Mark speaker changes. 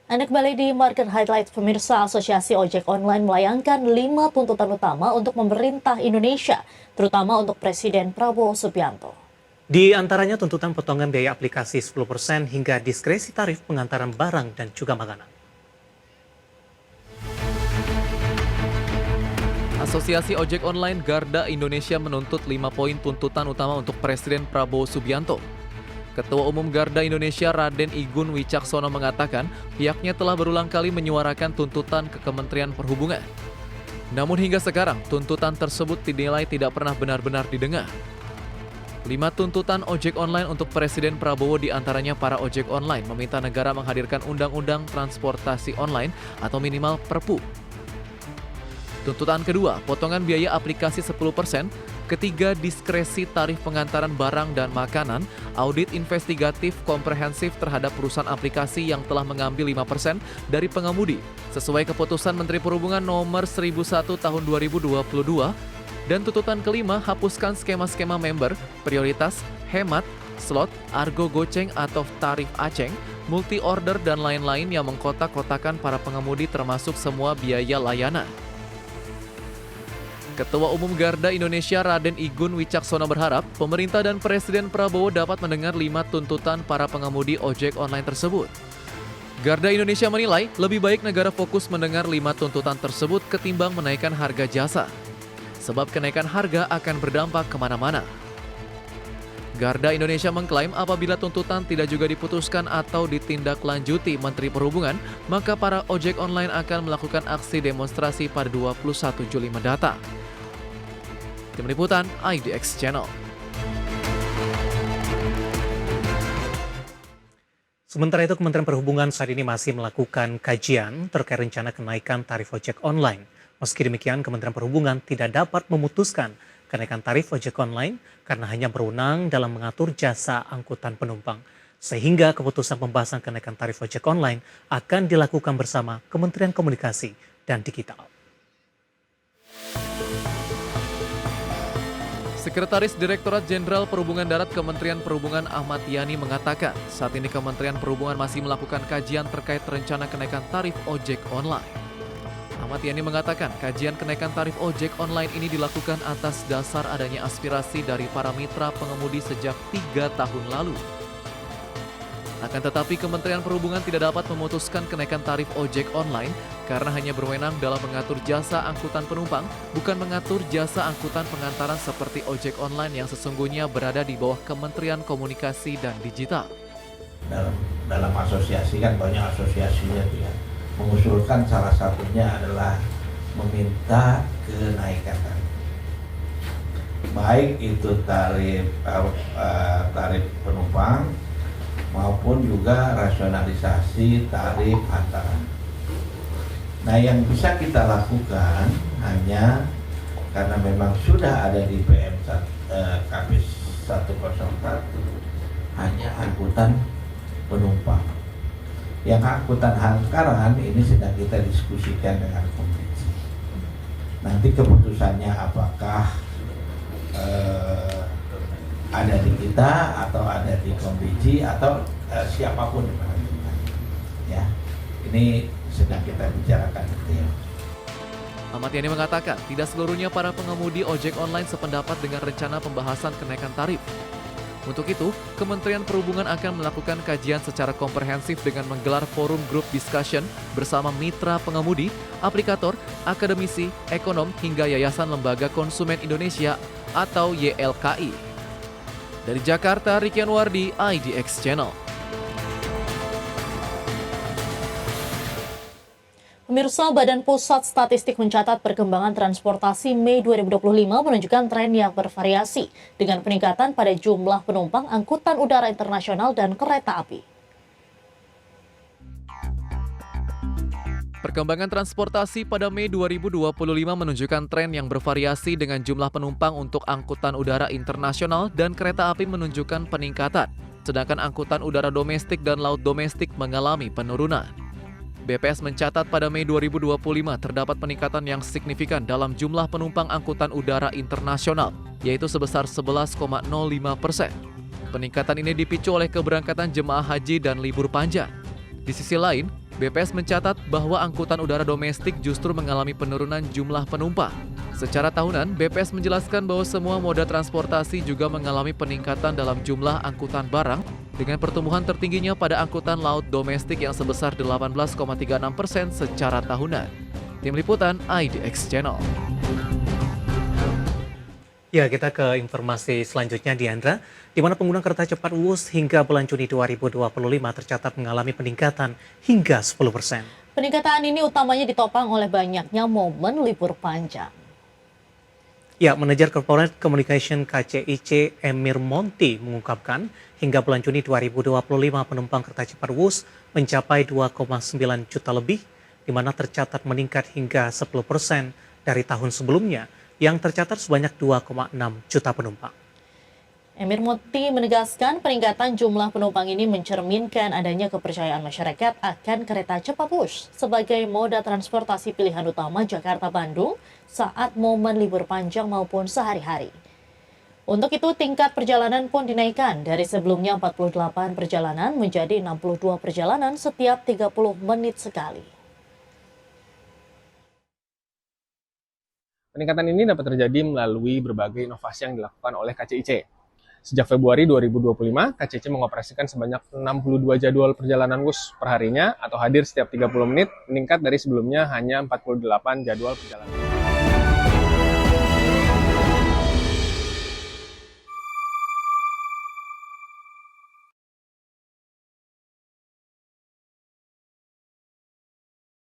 Speaker 1: Anda kembali di Market Highlight. Pemirsa, Asosiasi Ojek Online melayangkan 5 tuntutan utama untuk pemerintah Indonesia, terutama untuk Presiden Prabowo Subianto.
Speaker 2: Di antaranya tuntutan potongan biaya aplikasi 10% hingga diskresi tarif pengantaran barang dan juga makanan.
Speaker 3: Asosiasi Ojek Online Garda Indonesia menuntut 5 poin tuntutan utama untuk Presiden Prabowo Subianto. Ketua Umum Garda Indonesia Raden Igun Wicaksono mengatakan pihaknya telah berulang kali menyuarakan tuntutan ke Kementerian Perhubungan. Namun hingga sekarang tuntutan tersebut dinilai tidak pernah benar-benar didengar. 5 tuntutan ojek online untuk Presiden Prabowo diantaranya para ojek online meminta negara menghadirkan undang-undang transportasi online atau minimal Perpu. Tuntutan kedua, potongan biaya aplikasi 10%. Ketiga, diskresi tarif pengantaran barang dan makanan, audit investigatif komprehensif terhadap perusahaan aplikasi yang telah mengambil 5% dari pengemudi, sesuai keputusan Menteri Perhubungan nomor 1001 tahun 2022. Dan tuntutan kelima, hapuskan skema-skema member, prioritas, hemat, slot, argo goceng atau tarif aceng, multi-order dan lain-lain yang mengkotak-kotakan para pengemudi termasuk semua biaya layanan. Ketua Umum Garda Indonesia Raden Igun Wicaksono berharap pemerintah dan Presiden Prabowo dapat mendengar 5 tuntutan para pengemudi ojek online tersebut. Garda Indonesia menilai lebih baik negara fokus mendengar 5 tuntutan tersebut ketimbang menaikkan harga jasa. Sebab kenaikan harga akan berdampak kemana-mana. Garda Indonesia mengklaim apabila tuntutan tidak juga diputuskan atau ditindaklanjuti Menteri Perhubungan, maka para ojek online akan melakukan aksi demonstrasi pada 21 Juli mendatang. Tim Liputan IDX Channel.
Speaker 2: Sementara itu, Kementerian Perhubungan saat ini masih melakukan kajian terkait rencana kenaikan tarif ojek online. Meski demikian, Kementerian Perhubungan tidak dapat memutuskan kenaikan tarif ojek online karena hanya berwenang dalam mengatur jasa angkutan penumpang. Sehingga keputusan pembahasan kenaikan tarif ojek online akan dilakukan bersama Kementerian Komunikasi dan Digital.
Speaker 3: Sekretaris Direktorat Jenderal Perhubungan Darat Kementerian Perhubungan Ahmad Yani mengatakan saat ini Kementerian Perhubungan masih melakukan kajian terkait rencana kenaikan tarif ojek online. Ahmad Yani mengatakan kajian kenaikan tarif ojek online ini dilakukan atas dasar adanya aspirasi dari para mitra pengemudi sejak 3 tahun lalu. Akan tetapi Kementerian Perhubungan tidak dapat memutuskan kenaikan tarif ojek online karena hanya berwenang dalam mengatur jasa angkutan penumpang, bukan mengatur jasa angkutan pengantaran seperti ojek online yang sesungguhnya berada di bawah Kementerian Komunikasi dan Digital.
Speaker 4: Dalam asosiasi kan banyak asosiasinya ya. Mengusulkan salah satunya adalah meminta kenaikan tarif. Baik itu tarif penumpang maupun juga rasionalisasi tarif antaran. Nah, yang bisa kita lakukan hanya karena memang sudah ada di PM KP 101 hanya angkutan penumpang. Yang angkutan angkaran ini sedang kita diskusikan dengan komisi. Nanti keputusannya apakah ada di kita atau ada di komisi atau siapapun ya, ini sedang kita bicarakan detail.
Speaker 3: Ahmad Yani mengatakan tidak seluruhnya para pengemudi ojek online sependapat dengan rencana pembahasan kenaikan tarif. Untuk itu, Kementerian Perhubungan akan melakukan kajian secara komprehensif dengan menggelar forum group discussion bersama mitra pengemudi, aplikator, akademisi, ekonom, hingga Yayasan Lembaga Konsumen Indonesia atau YLKI. Dari Jakarta, Ricky Anwardi, IDX Channel.
Speaker 1: Pemirsa, Badan Pusat Statistik mencatat perkembangan transportasi Mei 2025 menunjukkan tren yang bervariasi dengan peningkatan pada jumlah penumpang angkutan udara internasional dan kereta api.
Speaker 3: Perkembangan transportasi pada Mei 2025 menunjukkan tren yang bervariasi dengan jumlah penumpang untuk angkutan udara internasional dan kereta api menunjukkan peningkatan, sedangkan angkutan udara domestik dan laut domestik mengalami penurunan. BPS mencatat pada Mei 2025 terdapat peningkatan yang signifikan dalam jumlah penumpang angkutan udara internasional, yaitu sebesar 11,05%. Peningkatan ini dipicu oleh keberangkatan jemaah haji dan libur panjang. Di sisi lain, BPS mencatat bahwa angkutan udara domestik justru mengalami penurunan jumlah penumpang. Secara tahunan, BPS menjelaskan bahwa semua moda transportasi juga mengalami peningkatan dalam jumlah angkutan barang dengan pertumbuhan tertingginya pada angkutan laut domestik yang sebesar 18,36% secara tahunan. Tim Liputan IDX Channel.
Speaker 2: Ya, kita ke informasi selanjutnya, Diandra, di mana pengguna kereta cepat WUS hingga bulan Juni 2025 tercatat mengalami peningkatan hingga 10%.
Speaker 1: Peningkatan ini utamanya ditopang oleh banyaknya momen libur panjang.
Speaker 2: Ya, Manajer Corporate Communication KCIC Emir Monti mengungkapkan hingga bulan Juni 2025 penumpang kereta cepat WUS mencapai 2,9 juta lebih, di mana tercatat meningkat hingga 10% dari tahun sebelumnya yang tercatat sebanyak 2,6 juta penumpang.
Speaker 1: Emir Monti menegaskan peningkatan jumlah penumpang ini mencerminkan adanya kepercayaan masyarakat akan kereta cepat WUS sebagai moda transportasi pilihan utama Jakarta-Bandung saat momen libur panjang maupun sehari-hari. Untuk itu, tingkat perjalanan pun dinaikkan dari sebelumnya 48 perjalanan menjadi 62 perjalanan setiap 30 menit sekali.
Speaker 5: Peningkatan ini dapat terjadi melalui berbagai inovasi yang dilakukan oleh KCIC. Sejak Februari 2025, KCIC mengoperasikan sebanyak 62 jadwal perjalanan WUS perharinya atau hadir setiap 30 menit, meningkat dari sebelumnya hanya 48 jadwal perjalanan.